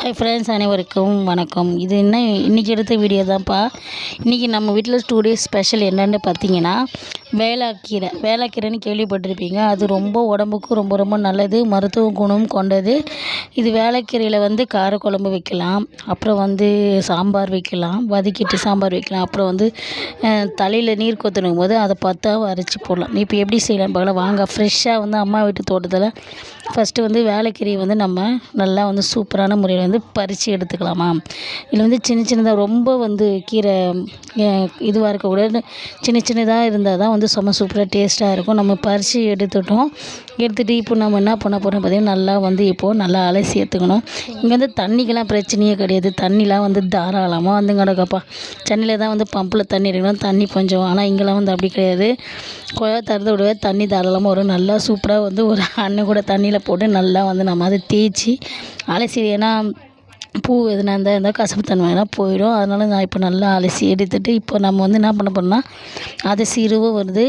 Hi friends, அனைவருக்கும் வணக்கம். இது என்ன இன்றைக்கி எடுத்த வீடியோ தான்ப்பா. இன்றைக்கி நம்ம வீட்டில் 2 டேஸ் ஸ்பெஷல் என்னென்னு பார்த்தீங்கன்னா, வேளாக்கீரைன்னு கேள்விப்பட்டிருப்பீங்க. அது ரொம்ப உடம்புக்கு ரொம்ப ரொம்ப நல்லது, மருத்துவ குணம் கொண்டது. இது வேளாக்கீரையில் காரக்குழம்பு வைக்கலாம், அப்புறம் சாம்பார் வைக்கலாம், வதக்கிட்டு சாம்பார் வைக்கலாம், அப்புறம் தலையில் நீர் கொத்தணும் போது அதை பார்த்தா அரைச்சி போடலாம். இப்போ எப்படி செய்யலாம் பார்க்கலாம் வாங்க. ஃப்ரெஷ்ஷாக அம்மா வீட்டு தோட்டத்தில் ஃபஸ்ட்டு வேளாக்கீரையை நம்ம நல்லா சூப்பரான முறையில் பறித்து எடுத்துக்கலாமா. இதில் சின்ன சின்னதாக ரொம்ப கீரை இதுவாக இருக்கக்கூடாது, சின்ன சின்னதாக இருந்தால் தான் செம்ம சூப்பராக டேஸ்ட்டாக இருக்கும். நம்ம பறித்து எடுத்துகிட்டு இப்போ நம்ம என்ன பண்ண போகிறோம் பார்த்திங்கன்னா, நல்லா இப்போது நல்லா அலசி எடுத்துக்கணும். இங்கே தண்ணிக்கெல்லாம் பிரச்சனையே கிடையாது. தண்ணிலாம் தாராளமாக கிடக்கப்பா. சென்னையில் தான் பம்பில் தண்ணி எடுக்கணும், தண்ணி கொஞ்சம். ஆனால் இங்கெல்லாம் அப்படி கிடையாது. குழா திறந்து விடவே தண்ணி தாராளமாக வரும். நல்லா சூப்பராக ஒரு அண்ணன் கூட தண்ணியில் போட்டு நல்லா நம்ம அதை தேய்ச்சி அலசி, ஏன்னா பூ எதுனா இருந்தால் கசப்பு தன்மையெல்லாம் போயிடும். அதனால் நான் இப்போ நல்லா அலசி எடுத்துகிட்டு இப்போ நம்ம என்ன பண்ண போகிறோம்னா, அதை சிறுவாக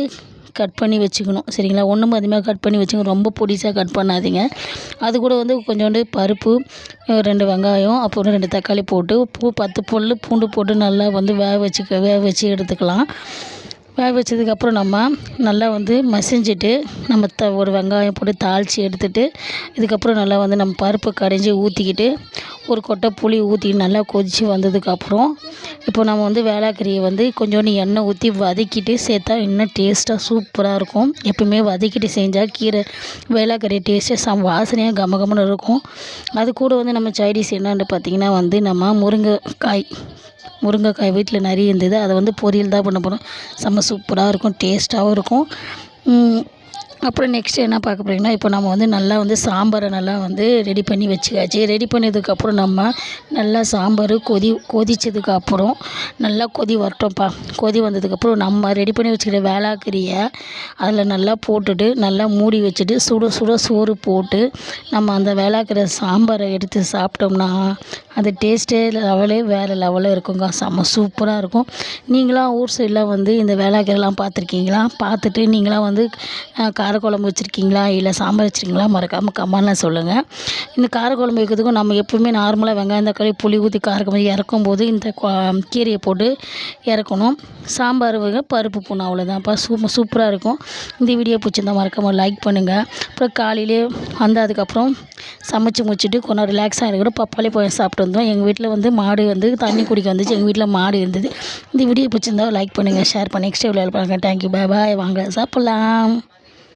கட் பண்ணி வச்சுக்கணும். சரிங்களா, ஒன்றும் அதிகமாக கட் பண்ணி வச்சுக்கணும், ரொம்ப பொடிசாக கட் பண்ணாதீங்க. அது கூட கொஞ்சோண்டு பருப்பு, 2 வெங்காயம், அப்புறம் 2 தக்காளி போட்டு 10 பல் பூண்டு போட்டு நல்லா வேக வச்சு எடுத்துக்கலாம். வேக வச்சதுக்கப்புறம் நம்ம நல்லா மசிஞ்சிட்டு நம்ம ஒரு வெங்காயம் போட்டு தாளித்து எடுத்துகிட்டு, இதுக்கப்புறம் நல்லா நம்ம பருப்பு கடைஞ்சி ஊற்றிக்கிட்டு, ஒரு கொட்டை புளி ஊற்றிட்டு நல்லா கொதித்து வந்ததுக்கப்புறம் இப்போ நம்ம வேளாக்கீரையை கொஞ்சோண்டு எண்ணெய் ஊற்றி வதக்கிட்டு சேர்த்தா இன்னும் டேஸ்ட்டாக சூப்பராக இருக்கும். எப்பவுமே வதக்கிட்டு செஞ்சால் வேளாக்கீரை டேஸ்ட்டு வாசனையாக கமகமன்னு இருக்கும். அது கூட நம்ம சைடிஷ் என்னன்னு பார்த்திங்கன்னா, நம்ம முருங்கைக்காய் வீட்டில் நிறைய இருந்தது. அதை பொரியல் தான் பண்ண போகிறோம். செம்ம சூப்பராக இருக்கும், டேஸ்ட்டாகவும் இருக்கும். அப்புறம் நெக்ஸ்ட்டு என்ன பார்க்க போகிறீங்கன்னா, இப்போ நம்ம நல்லா சாம்பாரை நல்லா ரெடி பண்ணி வச்சுக்காச்சு. ரெடி பண்ணதுக்கப்புறம் நம்ம நல்லா சாம்பார் கொதிச்சதுக்கப்புறம் நல்லா கொதி வரட்டும்ப்பா. கொதி வந்ததுக்கப்புறம் நம்ம ரெடி பண்ணி வச்சுக்கிற வேளாக்கீரையை அதில் நல்லா போட்டுட்டு நல்லா மூடி வச்சுட்டு சுட சுட சோறு போட்டு நம்ம அந்த வேளாக்கீரை சாம்பாரை எடுத்து சாப்பிட்டோம்னா அது டேஸ்ட்டே வேறு லெவலில் இருக்குங்க. செம்ம சூப்பராக இருக்கும். நீங்களாம் ஊர் சைடில் இந்த வேளாக்கீரைலாம் பார்த்துருக்கீங்களா? பார்த்துட்டு நீங்களாம் காரக்குழம்பு வச்சுருக்கீங்களா, இல்லை சாம்பார் வச்சுருக்கீங்களா? மறக்காமல் கமெண்ட்லாம் சொல்லுங்கள். இந்த காரக்குழம்பு வைக்கிறதுக்கும் நம்ம எப்பவுமே நார்மலாக வெங்காயம் தக்காளி புளி ஊற்றி காரக்குழம்பு இறக்கும்போது இந்த கீரையை போட்டு இறக்கணும். சாம்பார் பருப்பு போடணும், அவ்வளோதான்ப்பா. சூப்பராக இருக்கும். இந்த வீடியோ பிடிச்சிருந்தா மறக்காமல் லைக் பண்ணுங்கள். அப்புறம் காலையிலே அதுக்கப்புறம் சமைச்சு முடிச்சுட்டு கொஞ்சம் ரிலாக்ஸாக இருக்கிற பப்பாளி பழம் சாப்பிட்டு வந்தோம். எங்கள் வீட்டில் மாடு தண்ணி குடிக்க வந்துச்சு. எங்கள் வீட்டில் மாடு இருந்தது. இந்த வீடியோ பிடிச்சிருந்தா லைக் பண்ணுங்கள், ஷேர் பண்ணி நெக்ஸ்ட் வீடியோவில் பாருங்கள். தேங்க்யூ, பாய் பாய். வாங்க சாப்பிட்லாம்.